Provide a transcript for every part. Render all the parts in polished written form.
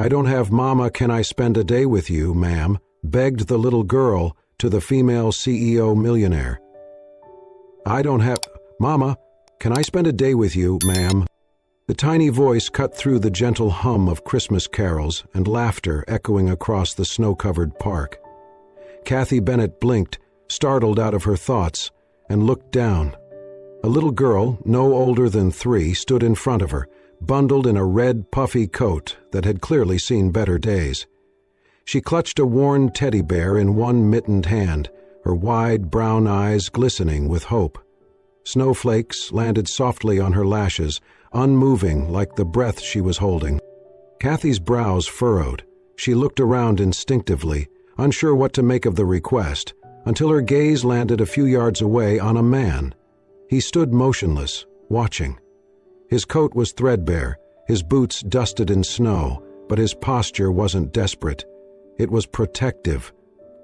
"I don't have Mama, can I spend a day with you, ma'am?" begged the little girl to the female CEO millionaire. "I don't have... Mama, can I spend a day with you, ma'am?" The tiny voice cut through the gentle hum of Christmas carols and laughter echoing across the snow-covered park. Kathy Bennett blinked, startled out of her thoughts, and looked down. A little girl, no older than 3, stood in front of her, bundled in a red, puffy coat that had clearly seen better days. She clutched a worn teddy bear in one mittened hand, her wide brown eyes glistening with hope. Snowflakes landed softly on her lashes, unmoving like the breath she was holding. Kathy's brows furrowed. She looked around instinctively, unsure what to make of the request, until her gaze landed a few yards away on a man. He stood motionless, watching. His coat was threadbare, his boots dusted in snow, but his posture wasn't desperate. It was protective,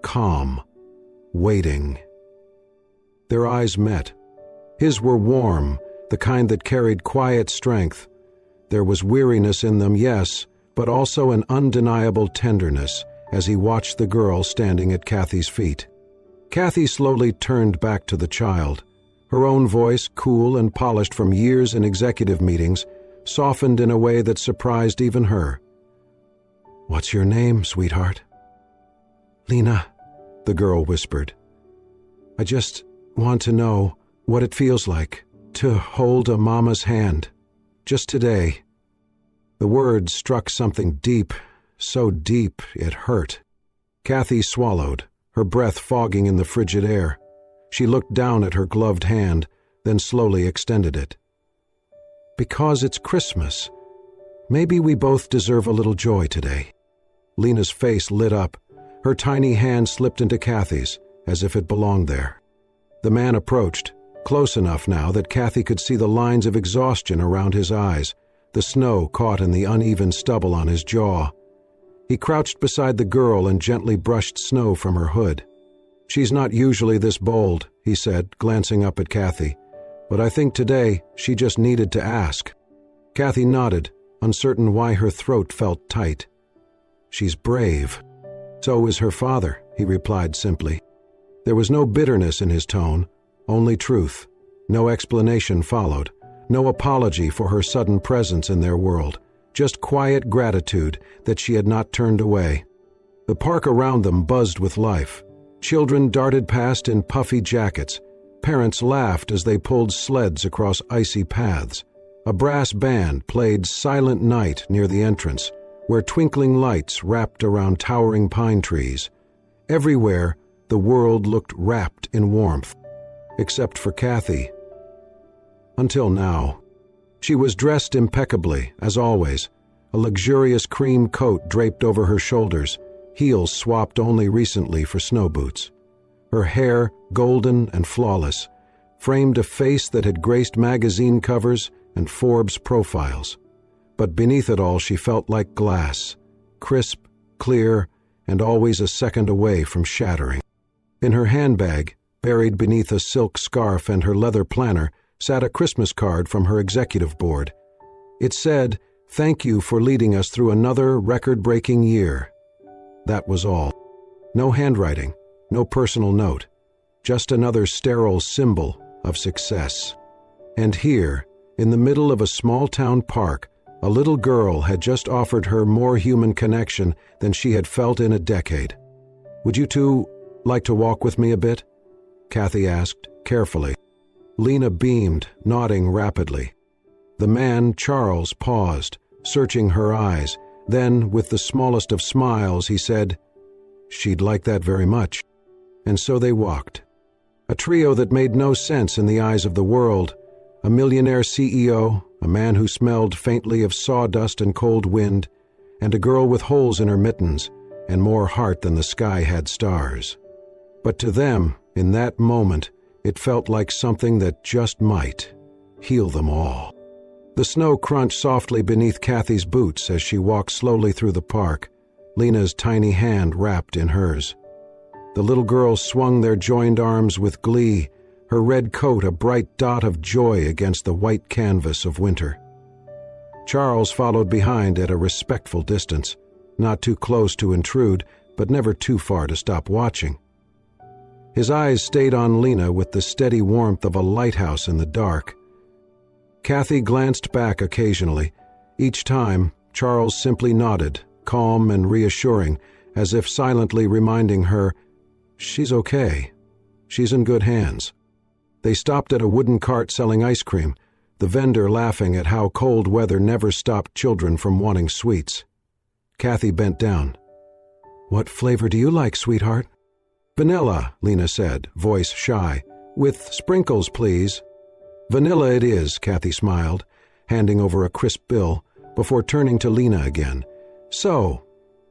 calm, waiting. Their eyes met. His were warm, the kind that carried quiet strength. There was weariness in them, yes, but also an undeniable tenderness as he watched the girl standing at Kathy's feet. Kathy slowly turned back to the child. Her own voice, cool and polished from years in executive meetings, softened in a way that surprised even her. "What's your name, sweetheart?" "Lena," the girl whispered. "I just want to know what it feels like to hold a mama's hand. Just today." The words struck something deep, so deep it hurt. Kathy swallowed, her breath fogging in the frigid air. She looked down at her gloved hand, then slowly extended it. "Because it's Christmas. Maybe we both deserve a little joy today." Lena's face lit up. Her tiny hand slipped into Kathy's, as if it belonged there. The man approached, close enough now that Kathy could see the lines of exhaustion around his eyes, the snow caught in the uneven stubble on his jaw. He crouched beside the girl and gently brushed snow from her hood. "She's not usually this bold," he said, glancing up at Kathy, "but I think today she just needed to ask." Kathy nodded, uncertain why her throat felt tight. "She's brave." "So is her father," he replied simply. There was no bitterness in his tone, only truth. No explanation followed, no apology for her sudden presence in their world, just quiet gratitude that she had not turned away. The park around them buzzed with life. Children darted past in puffy jackets. Parents laughed as they pulled sleds across icy paths. A brass band played Silent Night near the entrance, where twinkling lights wrapped around towering pine trees. Everywhere, the world looked wrapped in warmth, except for Kathy. Until now. She was dressed impeccably, as always, a luxurious cream coat draped over her shoulders, heels swapped only recently for snow boots. Her hair, golden and flawless, framed a face that had graced magazine covers and Forbes profiles. But beneath it all she felt like glass, crisp, clear, and always a second away from shattering. In her handbag, buried beneath a silk scarf and her leather planner, sat a Christmas card from her executive board. It said, "Thank you for leading us through another record-breaking year." That was all. No handwriting, no personal note, just another sterile symbol of success. And here, in the middle of a small-town park, a little girl had just offered her more human connection than she had felt in a decade. "Would you two like to walk with me a bit?" Kathy asked, carefully. Lena beamed, nodding rapidly. The man, Charles, paused, searching her eyes. Then, with the smallest of smiles, he said, "She'd like that very much." And so they walked. A trio that made no sense in the eyes of the world. A millionaire CEO, a man who smelled faintly of sawdust and cold wind, and a girl with holes in her mittens, and more heart than the sky had stars. But to them, in that moment, it felt like something that just might heal them all. The snow crunched softly beneath Kathy's boots as she walked slowly through the park, Lena's tiny hand wrapped in hers. The little girls swung their joined arms with glee, her red coat a bright dot of joy against the white canvas of winter. Charles followed behind at a respectful distance, not too close to intrude, but never too far to stop watching. His eyes stayed on Lena with the steady warmth of a lighthouse in the dark. Kathy glanced back occasionally. Each time, Charles simply nodded, calm and reassuring, as if silently reminding her, "She's okay. She's in good hands." They stopped at a wooden cart selling ice cream, the vendor laughing at how cold weather never stopped children from wanting sweets. Kathy bent down. "What flavor do you like, sweetheart?" "Vanilla," Lena said, voice shy. "With sprinkles, please." "Vanilla it is," Kathy smiled, handing over a crisp bill, before turning to Lena again. "So,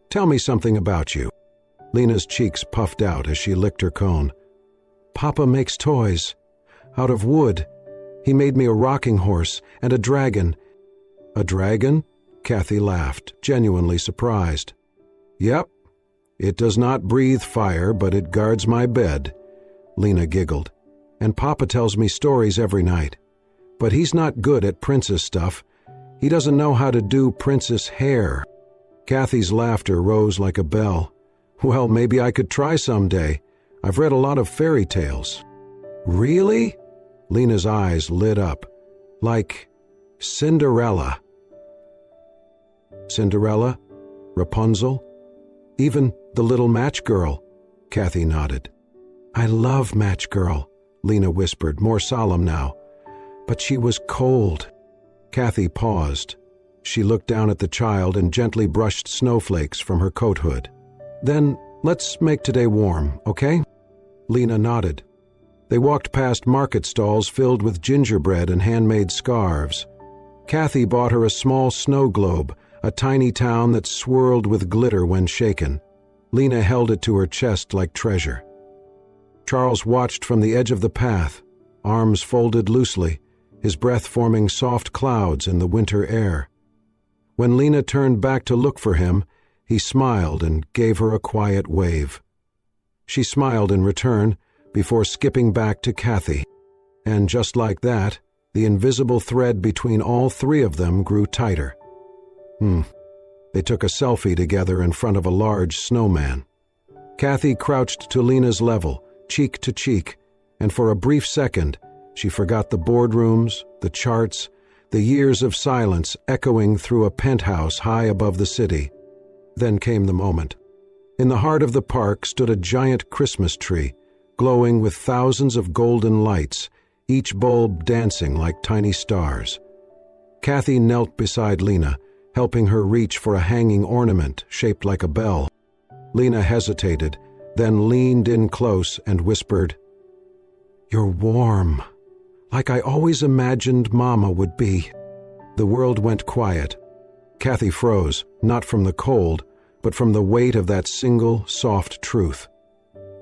tell me something about you." Lena's cheeks puffed out as she licked her cone. "Papa makes toys. Out of wood. He made me a rocking horse and a dragon." "A dragon?" Kathy laughed, genuinely surprised. "Yep. It does not breathe fire, but it guards my bed." Lena giggled. "And Papa tells me stories every night. But he's not good at princess stuff. He doesn't know how to do princess hair." Kathy's laughter rose like a bell. "Well, maybe I could try someday. I've read a lot of fairy tales." "Really?" Lena's eyes lit up. "Like Cinderella." "Cinderella? Rapunzel? Even the little match girl?" Kathy nodded. "I love Match Girl," Lena whispered, more solemn now. "But she was cold." Kathy paused. She looked down at the child and gently brushed snowflakes from her coat hood. "Then let's make today warm, okay?" Lena nodded. They walked past market stalls filled with gingerbread and handmade scarves. Kathy bought her a small snow globe, a tiny town that swirled with glitter when shaken. Lena held it to her chest like treasure. Charles watched from the edge of the path, arms folded loosely, his breath forming soft clouds in the winter air. When Lena turned back to look for him, he smiled and gave her a quiet wave. She smiled in return before skipping back to Kathy. And just like that, the invisible thread between all three of them grew tighter. They took a selfie together in front of a large snowman. Kathy crouched to Lena's level, cheek to cheek, and for a brief second, she forgot the boardrooms, the charts, the years of silence echoing through a penthouse high above the city. Then came the moment. In the heart of the park stood a giant Christmas tree, glowing with thousands of golden lights, each bulb dancing like tiny stars. Kathy knelt beside Lena, helping her reach for a hanging ornament shaped like a bell. Lena hesitated, then leaned in close and whispered, "You're warm, like I always imagined Mama would be." The world went quiet. Kathy froze, not from the cold, but from the weight of that single, soft truth.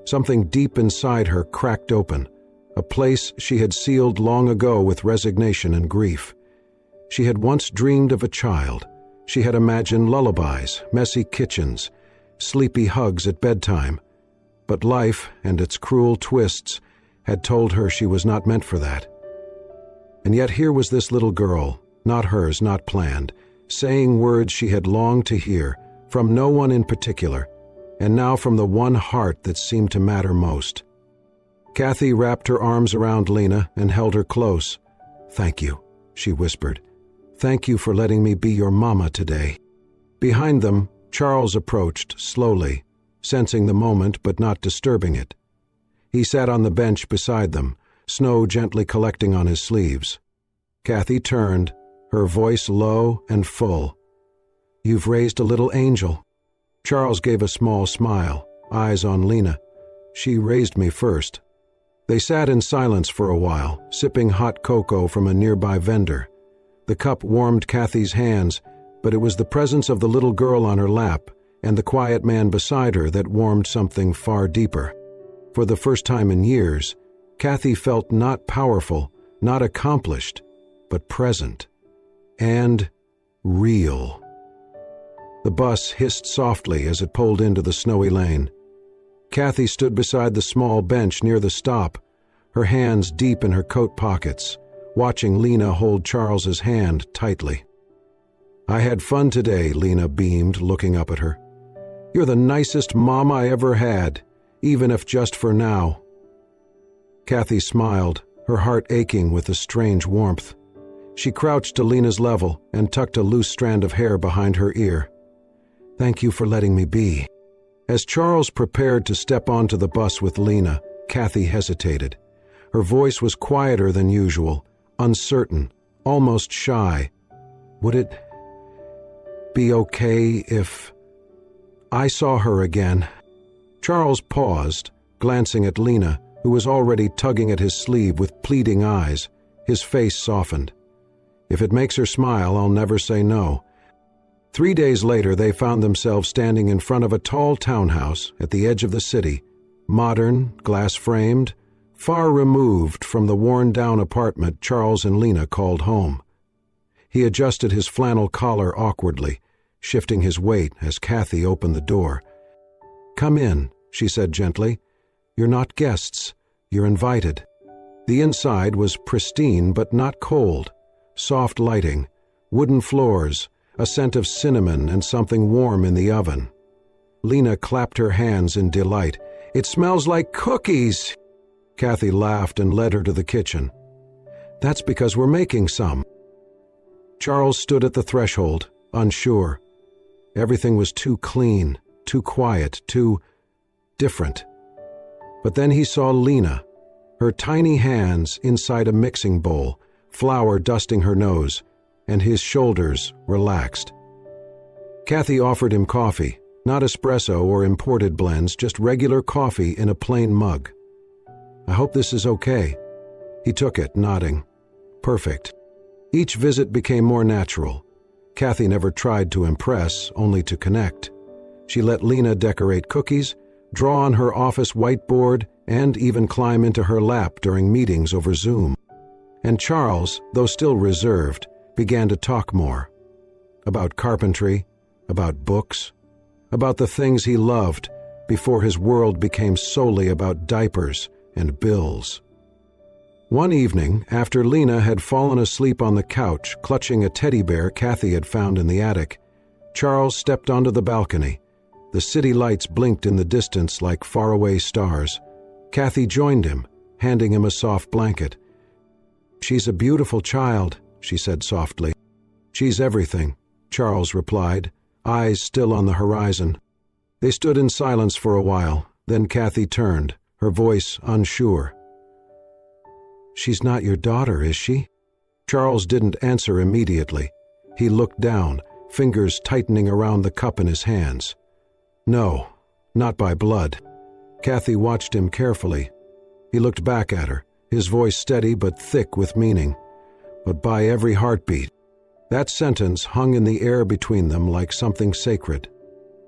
Something deep inside her cracked open, a place she had sealed long ago with resignation and grief. She had once dreamed of a child. She had imagined lullabies, messy kitchens, sleepy hugs at bedtime. But life and its cruel twists had told her she was not meant for that. And yet here was this little girl, not hers, not planned, saying words she had longed to hear, from no one in particular, and now from the one heart that seemed to matter most. Kathy wrapped her arms around Lena and held her close. "Thank you," she whispered. "Thank you for letting me be your mama today." Behind them, Charles approached slowly, sensing the moment but not disturbing it. He sat on the bench beside them, snow gently collecting on his sleeves. Kathy turned, her voice low and full. "You've raised a little angel." Charles gave a small smile, eyes on Lena. "She raised me first." They sat in silence for a while, sipping hot cocoa from a nearby vendor. The cup warmed Kathy's hands, but it was the presence of the little girl on her lap and the quiet man beside her that warmed something far deeper. For the first time in years, Kathy felt not powerful, not accomplished, but present. And real. The bus hissed softly as it pulled into the snowy lane. Kathy stood beside the small bench near the stop, her hands deep in her coat pockets, watching Lena hold Charles's hand tightly. I had fun today, Lena beamed, looking up at her. You're the nicest mom I ever had, even if just for now. Kathy smiled, her heart aching with a strange warmth. She crouched to Lena's level and tucked a loose strand of hair behind her ear. Thank you for letting me be. As Charles prepared to step onto the bus with Lena, Kathy hesitated. Her voice was quieter than usual, uncertain, almost shy. Would it be okay if I saw her again? Charles paused, glancing at Lena, who was already tugging at his sleeve with pleading eyes. His face softened. If it makes her smile, I'll never say no. 3 days later, they found themselves standing in front of a tall townhouse at the edge of the city, modern, glass-framed, far removed from the worn-down apartment Charles and Lena called home. He adjusted his flannel collar awkwardly, shifting his weight as Kathy opened the door. Come in, she said gently. You're not guests. You're invited. The inside was pristine but not cold. Soft lighting, wooden floors, a scent of cinnamon and something warm in the oven. Lena clapped her hands in delight. It smells like cookies! Kathy laughed and led her to the kitchen. That's because we're making some. Charles stood at the threshold, unsure. Everything was too clean, too quiet, too different. But then he saw Lena, her tiny hands inside a mixing bowl, flour dusting her nose, and his shoulders relaxed. Kathy offered him coffee, not espresso or imported blends, just regular coffee in a plain mug. I hope this is okay. He took it, nodding. Perfect. Each visit became more natural. Kathy never tried to impress, only to connect. She let Lena decorate cookies, draw on her office whiteboard, and even climb into her lap during meetings over Zoom. And Charles, though still reserved, began to talk more. About carpentry, about books, about the things he loved before his world became solely about diapers and bills. One evening, after Lena had fallen asleep on the couch clutching a teddy bear Kathy had found in the attic, Charles stepped onto the balcony. The city lights blinked in the distance like faraway stars. Kathy joined him, handing him a soft blanket. She's a beautiful child, she said softly. She's everything, Charles replied, eyes still on the horizon. They stood in silence for a while, then Kathy turned, her voice unsure. She's not your daughter, is she? Charles didn't answer immediately. He looked down, fingers tightening around the cup in his hands. No, not by blood. Kathy watched him carefully. He looked back at her, his voice steady but thick with meaning. But by every heartbeat. That sentence hung in the air between them like something sacred.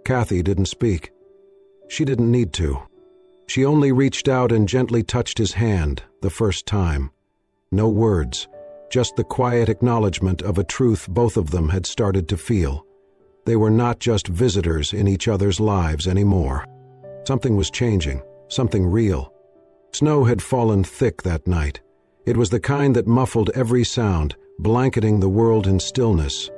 Kathy didn't speak. She didn't need to. She only reached out and gently touched his hand, the first time. No words, just the quiet acknowledgement of a truth both of them had started to feel. They were not just visitors in each other's lives anymore. Something was changing, something real. Snow had fallen thick that night. It was the kind that muffled every sound, blanketing the world in stillness.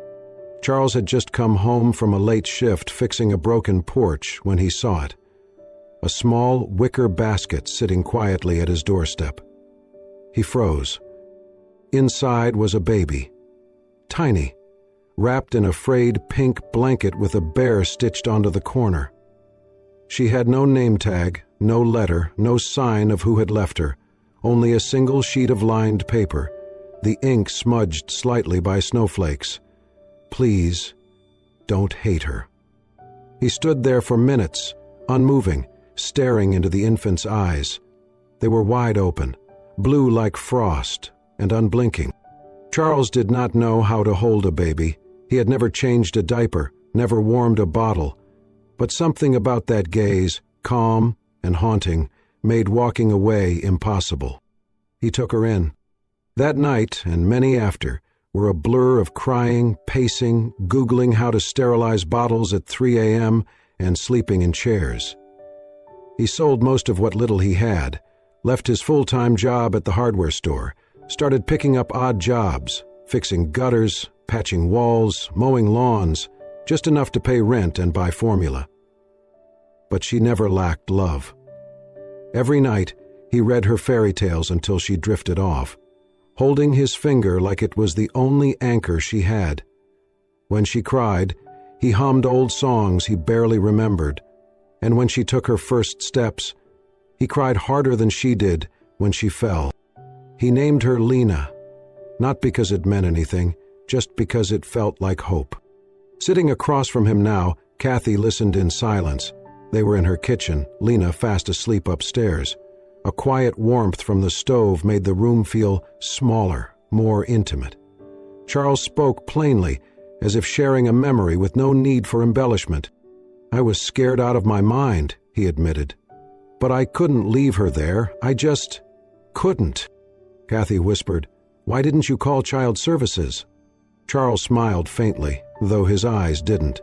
Charles had just come home from a late shift fixing a broken porch when he saw it. A small wicker basket sitting quietly at his doorstep. He froze. Inside was a baby. Tiny, wrapped in a frayed pink blanket with a bear stitched onto the corner. She had no name tag, no letter, no sign of who had left her, only a single sheet of lined paper, the ink smudged slightly by snowflakes. Please, don't hate her. He stood there for minutes, unmoving, staring into the infant's eyes. They were wide open, blue like frost, and unblinking. Charles did not know how to hold a baby. He had never changed a diaper, never warmed a bottle. But something about that gaze, calm and haunting, made walking away impossible. He took her in. That night, and many after, were a blur of crying, pacing, Googling how to sterilize bottles at 3 a.m., and sleeping in chairs. He sold most of what little he had, left his full-time job at the hardware store, started picking up odd jobs, fixing gutters, patching walls, mowing lawns, just enough to pay rent and buy formula. But she never lacked love. Every night, he read her fairy tales until she drifted off, holding his finger like it was the only anchor she had. When she cried, he hummed old songs he barely remembered, and when she took her first steps, he cried harder than she did when she fell. He named her Lena, not because it meant anything, just because it felt like hope. Sitting across from him now, Kathy listened in silence. They were in her kitchen, Lena fast asleep upstairs. A quiet warmth from the stove made the room feel smaller, more intimate. Charles spoke plainly, as if sharing a memory with no need for embellishment. "I was scared out of my mind," he admitted. "But I couldn't leave her there. I just couldn't." Kathy whispered, "Why didn't you call child services?" Charles smiled faintly, though his eyes didn't.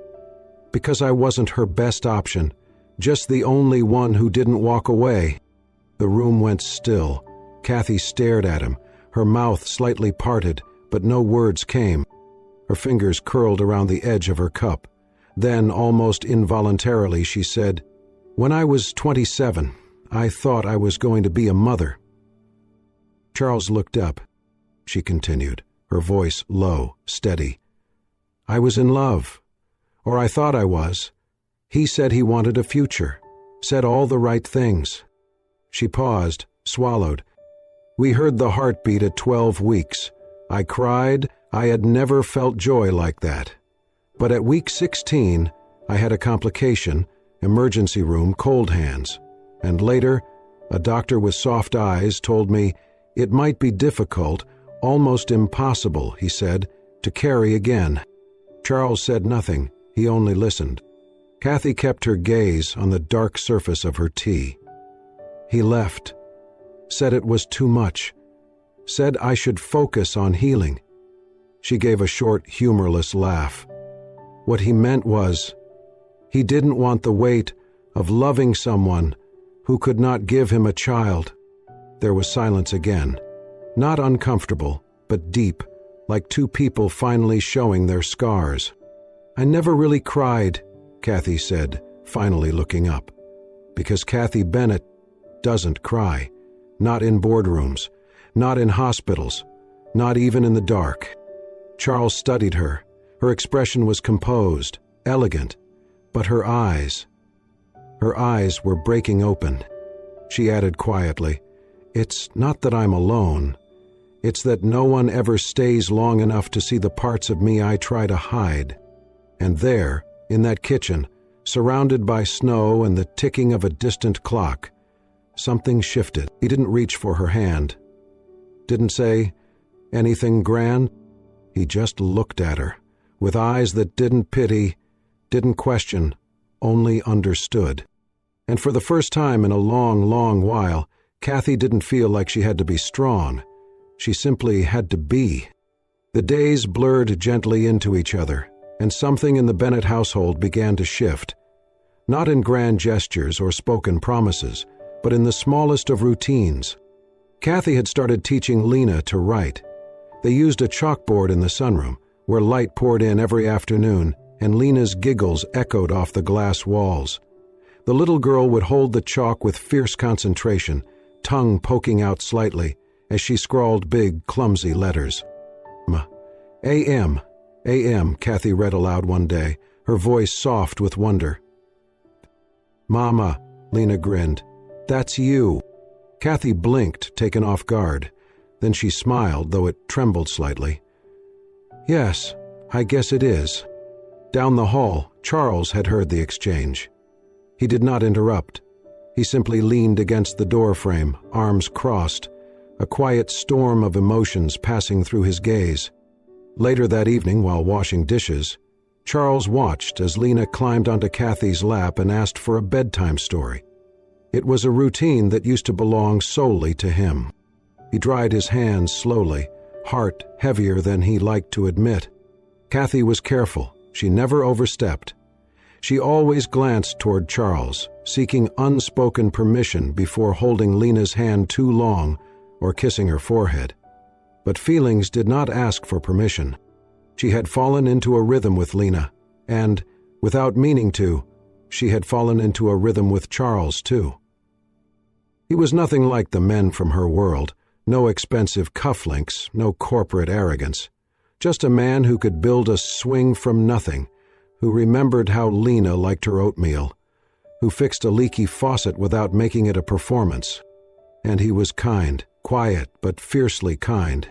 "Because I wasn't her best option, just the only one who didn't walk away." The room went still. Kathy stared at him, her mouth slightly parted, but no words came. Her fingers curled around the edge of her cup. Then, almost involuntarily, she said, "When I was 27, I thought I was going to be a mother." Charles looked up. She continued, her voice low, steady. "I was in love. Or I thought I was. He said he wanted a future, said all the right things." She paused, swallowed. "We heard the heartbeat at 12 weeks. I cried. I had never felt joy like that. But at week 16, I had a complication, emergency room, cold hands. And later, a doctor with soft eyes told me it might be difficult, almost impossible, he said, to carry again." Charles said nothing. He only listened. Kathy kept her gaze on the dark surface of her tea. "He left. Said it was too much. Said I should focus on healing." She gave a short, humorless laugh. What he meant was, he didn't want the weight of loving someone who could not give him a child. There was silence again. Not uncomfortable, but deep, like two people finally showing their scars. "I never really cried," Kathy said, finally looking up. Because Kathy Bennett doesn't cry. Not in boardrooms, not in hospitals, not even in the dark. Charles studied her. Her expression was composed, elegant, but her eyes were breaking open. She added quietly, "It's not that I'm alone. It's that no one ever stays long enough to see the parts of me I try to hide." And there, in that kitchen, surrounded by snow and the ticking of a distant clock, something shifted. He didn't reach for her hand. Didn't say anything grand. He just looked at her, with eyes that didn't pity, didn't question, only understood. And for the first time in a long, long while, Kathy didn't feel like she had to be strong. She simply had to be. The days blurred gently into each other, and something in the Bennett household began to shift. Not in grand gestures or spoken promises, but in the smallest of routines. Kathy had started teaching Lena to write. They used a chalkboard in the sunroom, where light poured in every afternoon, and Lena's giggles echoed off the glass walls. The little girl would hold the chalk with fierce concentration, tongue poking out slightly, as she scrawled big, clumsy letters. "A.M., A.M., Kathy read aloud one day, her voice soft with wonder. "Mama," Lena grinned, "that's you." Kathy blinked, taken off guard. Then she smiled, though it trembled slightly. "Yes, I guess it is." Down the hall, Charles had heard the exchange. He did not interrupt. He simply leaned against the doorframe, arms crossed, a quiet storm of emotions passing through his gaze. Later that evening, while washing dishes, Charles watched as Lena climbed onto Kathy's lap and asked for a bedtime story. It was a routine that used to belong solely to him. He dried his hands slowly, heart heavier than he liked to admit. Kathy was careful. She never overstepped. She always glanced toward Charles, seeking unspoken permission before holding Lena's hand too long or kissing her forehead. But feelings did not ask for permission. She had fallen into a rhythm with Lena, and, without meaning to, she had fallen into a rhythm with Charles, too. He was nothing like the men from her world, no expensive cufflinks, no corporate arrogance. Just a man who could build a swing from nothing, who remembered how Lena liked her oatmeal, who fixed a leaky faucet without making it a performance. And he was kind, quiet but fiercely kind.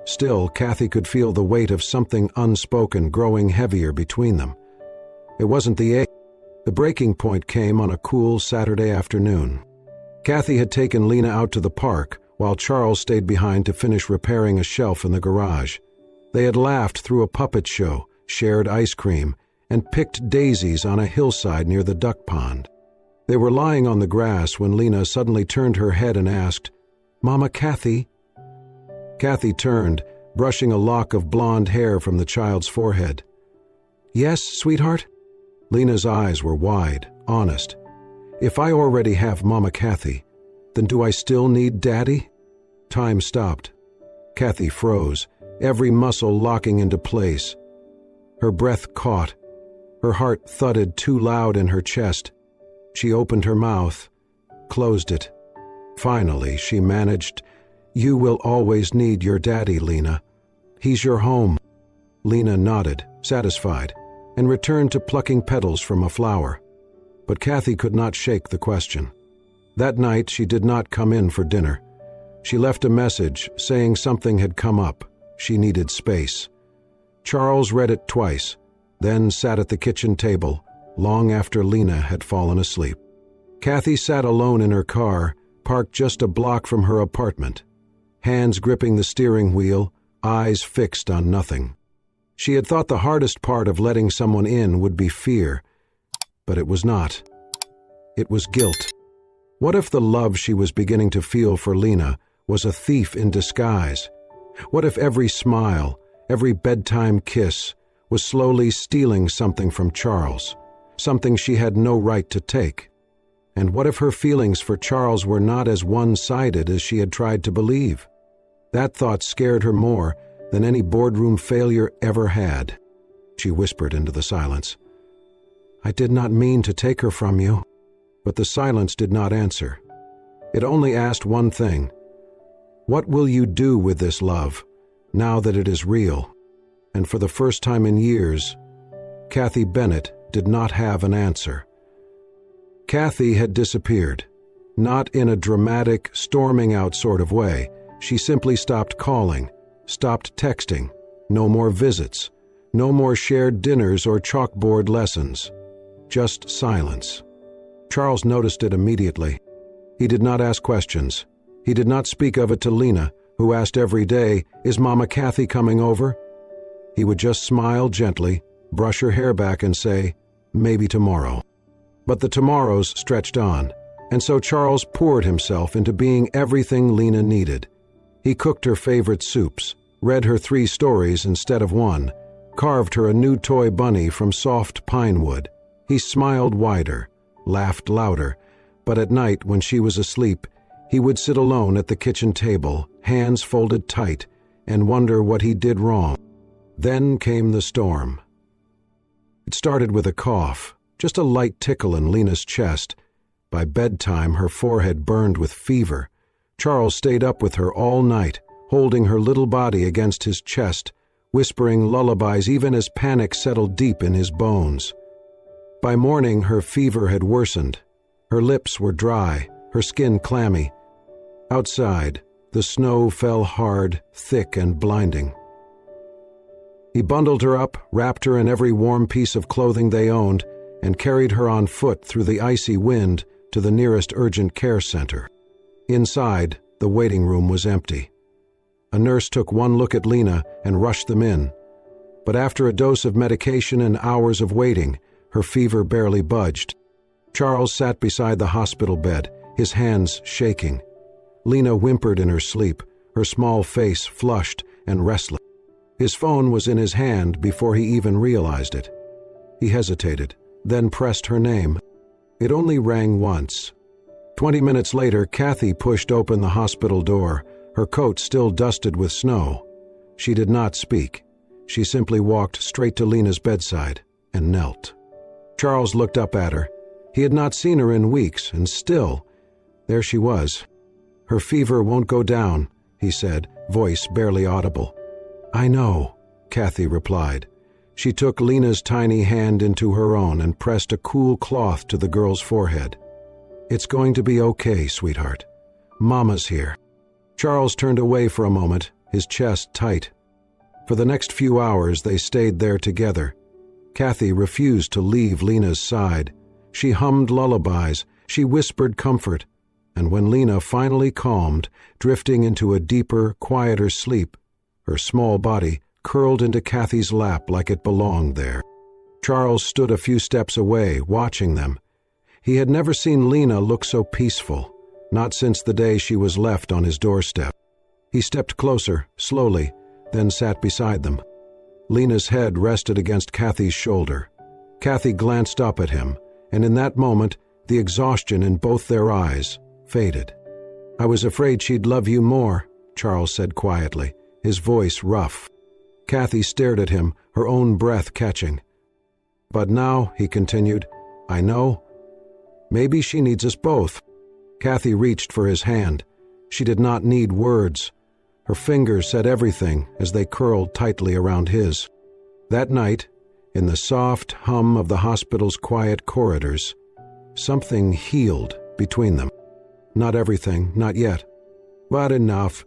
Still, Kathy could feel the weight of something unspoken growing heavier between them. It wasn't the age. The breaking point came on a cool Saturday afternoon. Kathy had taken Lena out to the park while Charles stayed behind to finish repairing a shelf in the garage. They had laughed through a puppet show, shared ice cream, and picked daisies on a hillside near the duck pond. They were lying on the grass when Lena suddenly turned her head and asked, "Mama Kathy?" Kathy turned, brushing a lock of blonde hair from the child's forehead. "Yes, sweetheart?" Lena's eyes were wide, honest. "If I already have Mama Kathy, then do I still need Daddy?" Time stopped. Kathy froze, every muscle locking into place. Her breath caught. Her heart thudded too loud in her chest. She opened her mouth, closed it. Finally, she managed, "You will always need your daddy, Lena. He's your home." Lena nodded, satisfied, and returned to plucking petals from a flower. But Kathy could not shake the question. That night, she did not come in for dinner. She left a message saying something had come up. She needed space. Charles read it twice, then sat at the kitchen table, long after Lena had fallen asleep. Kathy sat alone in her car, parked just a block from her apartment, hands gripping the steering wheel, eyes fixed on nothing. She had thought the hardest part of letting someone in would be fear, but it was not. It was guilt. What if the love she was beginning to feel for Lena was a thief in disguise? What if every smile, every bedtime kiss, was slowly stealing something from Charles, something she had no right to take? And what if her feelings for Charles were not as one-sided as she had tried to believe? That thought scared her more than any boardroom failure ever had. She whispered into the silence, "I did not mean to take her from you." But the silence did not answer. It only asked one thing. What will you do with this love, now that it is real? And for the first time in years, Kathy Bennett did not have an answer. Kathy had disappeared. Not in a dramatic, storming out sort of way. She simply stopped calling, stopped texting. No more visits. No more shared dinners or chalkboard lessons. Just silence. Charles noticed it immediately. He did not ask questions. He did not speak of it to Lena, who asked every day, "Is Mama Kathy coming over?" He would just smile gently, brush her hair back and say, "Maybe tomorrow." But the tomorrows stretched on, and so Charles poured himself into being everything Lena needed. He cooked her favorite soups, read her 3 stories instead of 1, carved her a new toy bunny from soft pine wood. He smiled wider, laughed louder, but at night when she was asleep, he would sit alone at the kitchen table, hands folded tight, and wonder what he did wrong. Then came the storm. It started with a cough, just a light tickle in Lena's chest. By bedtime, her forehead burned with fever. Charles stayed up with her all night, holding her little body against his chest, whispering lullabies even as panic settled deep in his bones. By morning, her fever had worsened. Her lips were dry, her skin clammy. Outside, the snow fell hard, thick, and blinding. He bundled her up, wrapped her in every warm piece of clothing they owned, and carried her on foot through the icy wind to the nearest urgent care center. Inside, the waiting room was empty. A nurse took one look at Lena and rushed them in. But after a dose of medication and hours of waiting, her fever barely budged. Charles sat beside the hospital bed, his hands shaking. Lena whimpered in her sleep, her small face flushed and restless. His phone was in his hand before he even realized it. He hesitated, then pressed her name. It only rang once. 20 minutes later, Kathy pushed open the hospital door, her coat still dusted with snow. She did not speak. She simply walked straight to Lena's bedside and knelt. Charles looked up at her. He had not seen her in weeks, and still, there she was. "Her fever won't go down," he said, voice barely audible. "I know," Kathy replied. She took Lena's tiny hand into her own and pressed a cool cloth to the girl's forehead. "It's going to be okay, sweetheart. Mama's here." Charles turned away for a moment, his chest tight. For the next few hours they stayed there together. Kathy refused to leave Lena's side. She hummed lullabies, she whispered comfort, and when Lena finally calmed, drifting into a deeper, quieter sleep, her small body curled into Kathy's lap like it belonged there. Charles stood a few steps away, watching them. He had never seen Lena look so peaceful, not since the day she was left on his doorstep. He stepped closer, slowly, then sat beside them. Lena's head rested against Kathy's shoulder. Kathy glanced up at him, and in that moment, the exhaustion in both their eyes faded. "I was afraid she'd love you more," Charles said quietly, his voice rough. Kathy stared at him, her own breath catching. "But now," he continued, "I know. Maybe she needs us both." Kathy reached for his hand. She did not need words. Her fingers said everything as they curled tightly around his. That night, in the soft hum of the hospital's quiet corridors, something healed between them. Not everything, not yet, but enough.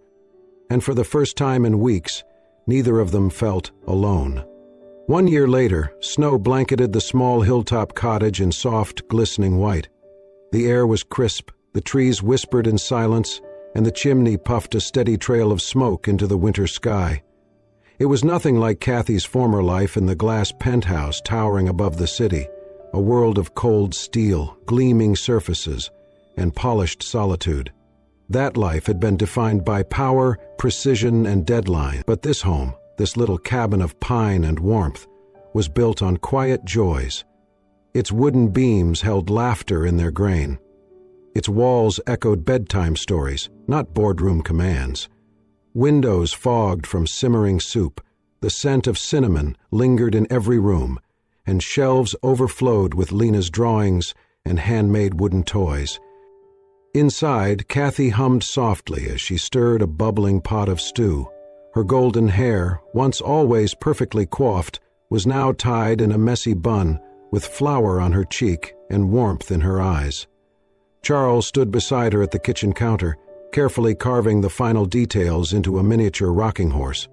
And for the first time in weeks, neither of them felt alone. 1 year later, snow blanketed the small hilltop cottage in soft, glistening white. The air was crisp, the trees whispered in silence, and the chimney puffed a steady trail of smoke into the winter sky. It was nothing like Kathy's former life in the glass penthouse towering above the city, a world of cold steel, gleaming surfaces, and polished solitude. That life had been defined by power, precision, and deadline. But this home, this little cabin of pine and warmth, was built on quiet joys. Its wooden beams held laughter in their grain. Its walls echoed bedtime stories, not boardroom commands. Windows fogged from simmering soup, the scent of cinnamon lingered in every room, and shelves overflowed with Lena's drawings and handmade wooden toys. Inside, Kathy hummed softly as she stirred a bubbling pot of stew. Her golden hair, once always perfectly coiffed, was now tied in a messy bun, with flour on her cheek and warmth in her eyes. Charles stood beside her at the kitchen counter, carefully carving the final details into a miniature rocking horse.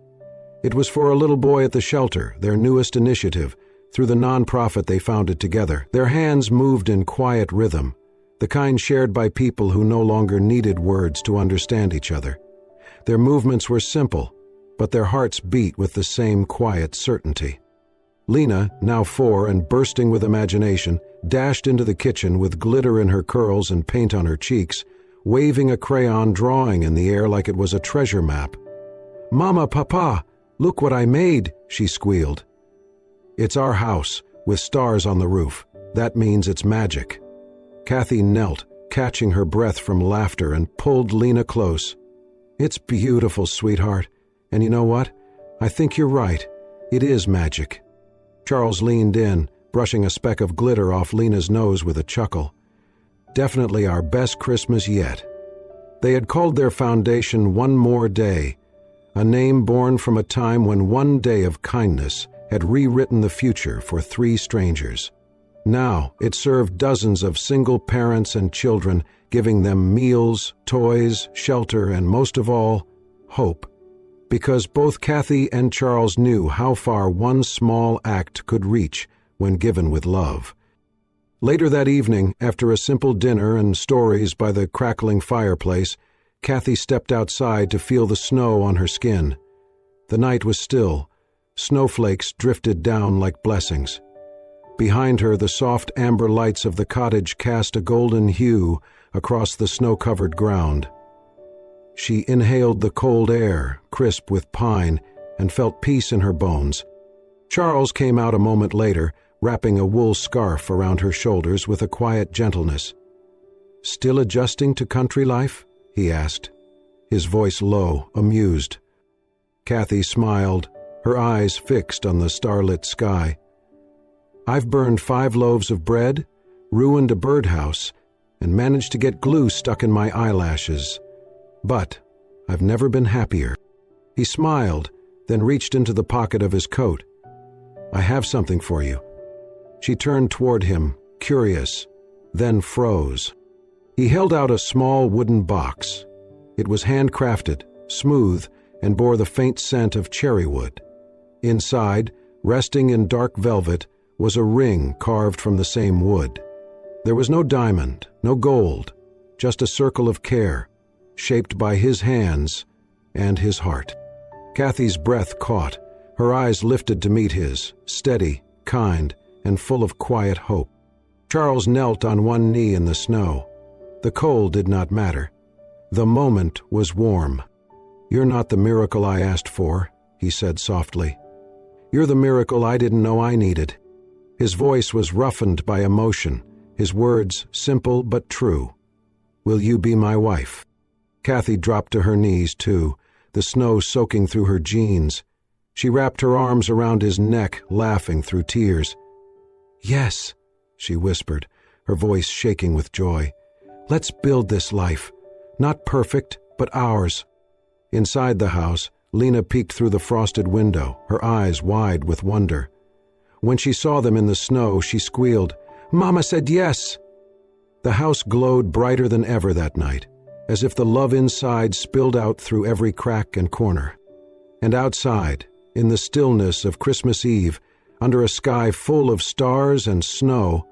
It was for a little boy at the shelter, their newest initiative, through the nonprofit they founded together. Their hands moved in quiet rhythm, the kind shared by people who no longer needed words to understand each other. Their movements were simple, but their hearts beat with the same quiet certainty. Lena, now 4 and bursting with imagination, dashed into the kitchen with glitter in her curls and paint on her cheeks, waving a crayon drawing in the air like it was a treasure map. "Mama, Papa, look what I made," she squealed. "It's our house, with stars on the roof. That means it's magic." Kathy knelt, catching her breath from laughter, and pulled Lena close. "It's beautiful, sweetheart. And you know what? I think you're right. It is magic." Charles leaned in, brushing a speck of glitter off Lena's nose with a chuckle. "Definitely our best Christmas yet." They had called their foundation One More Day, a name born from a time when one day of kindness had rewritten the future for 3 strangers. Now it served dozens of single parents and children, giving them meals, toys, shelter, and most of all, hope. Because both Kathy and Charles knew how far one small act could reach when given with love. Later that evening, after a simple dinner and stories by the crackling fireplace, Kathy stepped outside to feel the snow on her skin. The night was still. Snowflakes drifted down like blessings. Behind her, the soft amber lights of the cottage cast a golden hue across the snow-covered ground. She inhaled the cold air, crisp with pine, and felt peace in her bones. Charles came out a moment later, wrapping a wool scarf around her shoulders with a quiet gentleness. "Still adjusting to country life?" he asked, his voice low, amused. Kathy smiled, her eyes fixed on the starlit sky. "I've burned 5 loaves of bread, ruined a birdhouse, and managed to get glue stuck in my eyelashes. But I've never been happier." He smiled, then reached into the pocket of his coat. "I have something for you." She turned toward him, curious, then froze. He held out a small wooden box. It was handcrafted, smooth, and bore the faint scent of cherry wood. Inside, resting in dark velvet, was a ring carved from the same wood. There was no diamond, no gold, just a circle of care, shaped by his hands and his heart. Kathy's breath caught. Her eyes lifted to meet his, steady, kind, and full of quiet hope. Charles knelt on one knee in the snow. The cold did not matter. The moment was warm. "You're not the miracle I asked for," he said softly. "You're the miracle I didn't know I needed." His voice was roughened by emotion, his words simple but true. "Will you be my wife?" Kathy dropped to her knees, too, the snow soaking through her jeans. She wrapped her arms around his neck, laughing through tears. "Yes," she whispered, her voice shaking with joy. "Let's build this life. Not perfect, but ours." Inside the house, Lena peeked through the frosted window, her eyes wide with wonder. When she saw them in the snow, she squealed, "Mama said yes!" The house glowed brighter than ever that night, as if the love inside spilled out through every crack and corner. And outside, in the stillness of Christmas Eve, under a sky full of stars and snow,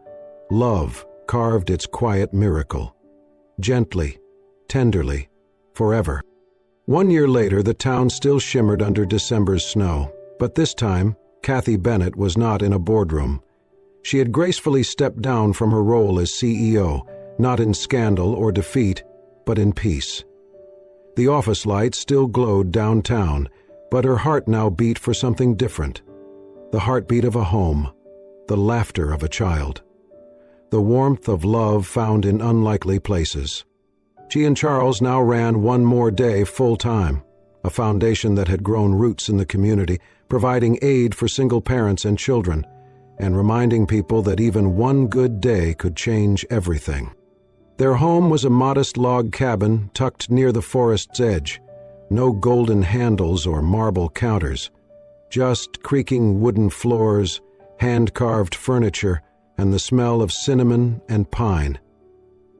love carved its quiet miracle. Gently, tenderly, forever. 1 year later, the town still shimmered under December's snow, but this time, Kathy Bennett was not in a boardroom. She had gracefully stepped down from her role as CEO, not in scandal or defeat, but in peace. The office lights still glowed downtown, but her heart now beat for something different. The heartbeat of a home, the laughter of a child, the warmth of love found in unlikely places. She and Charles now ran One More Day full-time, a foundation that had grown roots in the community, providing aid for single parents and children, and reminding people that even one good day could change everything. Their home was a modest log cabin tucked near the forest's edge. No golden handles or marble counters, just creaking wooden floors, hand-carved furniture, and the smell of cinnamon and pine.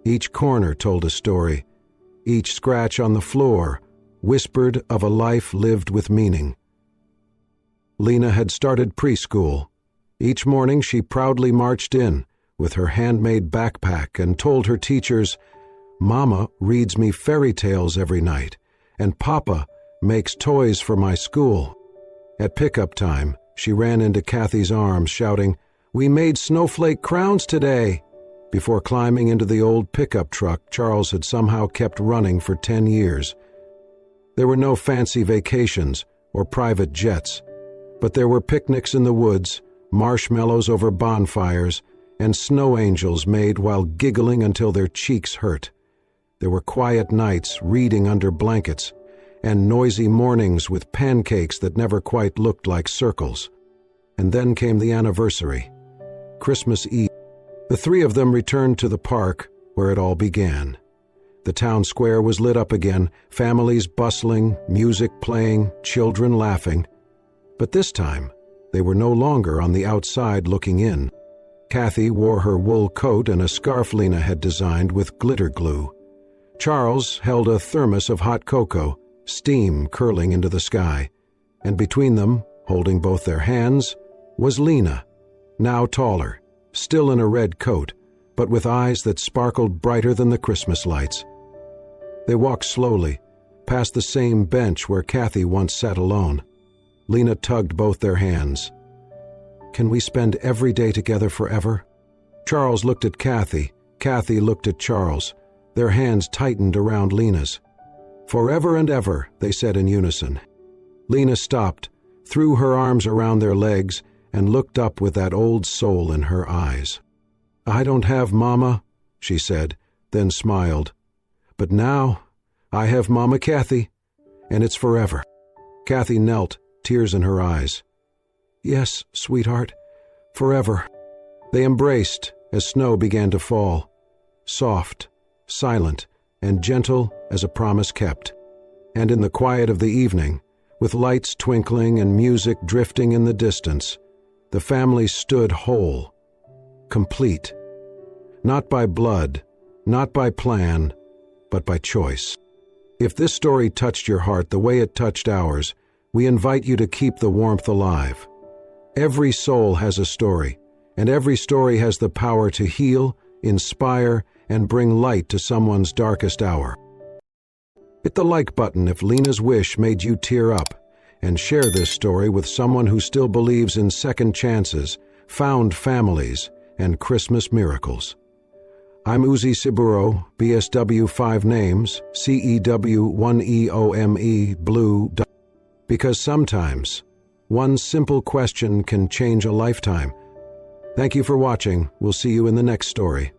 Each corner told a story. Each scratch on the floor whispered of a life lived with meaning. Lena had started preschool. Each morning she proudly marched in with her handmade backpack and told her teachers, "Mama reads me fairy tales every night, and Papa makes toys for my school." At pickup time, she ran into Kathy's arms shouting, "We made snowflake crowns today," before climbing into the old pickup truck Charles had somehow kept running for 10 years. There were no fancy vacations or private jets, but there were picnics in the woods, marshmallows over bonfires, and snow angels made while giggling until their cheeks hurt. There were quiet nights reading under blankets, and noisy mornings with pancakes that never quite looked like circles. And then came the anniversary, Christmas Eve. The three of them returned to the park where it all began. The town square was lit up again, families bustling, music playing, children laughing. But this time, they were no longer on the outside looking in. Kathy wore her wool coat and a scarf Lena had designed with glitter glue. Charles held a thermos of hot cocoa, steam curling into the sky. And between them, holding both their hands, was Lena, now taller, still in a red coat, but with eyes that sparkled brighter than the Christmas lights. They walked slowly, past the same bench where Kathy once sat alone. Lena tugged both their hands. "Can we spend every day together forever?" Charles looked at Kathy. Kathy looked at Charles. Their hands tightened around Lena's. "Forever and ever," they said in unison. Lena stopped, threw her arms around their legs, and looked up with that old soul in her eyes. "I don't have Mama," she said, then smiled. "But now I have Mama Kathy, and it's forever." Kathy knelt, tears in her eyes. "Yes, sweetheart, forever." They embraced as snow began to fall, soft, silent, and gentle as a promise kept. And in the quiet of the evening, with lights twinkling and music drifting in the distance, the family stood whole, complete, not by blood, not by plan, but by choice. If this story touched your heart the way it touched ours, we invite you to keep the warmth alive. Every soul has a story, and every story has the power to heal, inspire, and bring light to someone's darkest hour. Hit the like button if Lena's wish made you tear up, and share this story with someone who still believes in second chances, found families, and Christmas miracles. I'm Uzi Siburo, BSW 5 names, CEW 1EOME Blue. Because sometimes, one simple question can change a lifetime. Thank you for watching. We'll see you in the next story.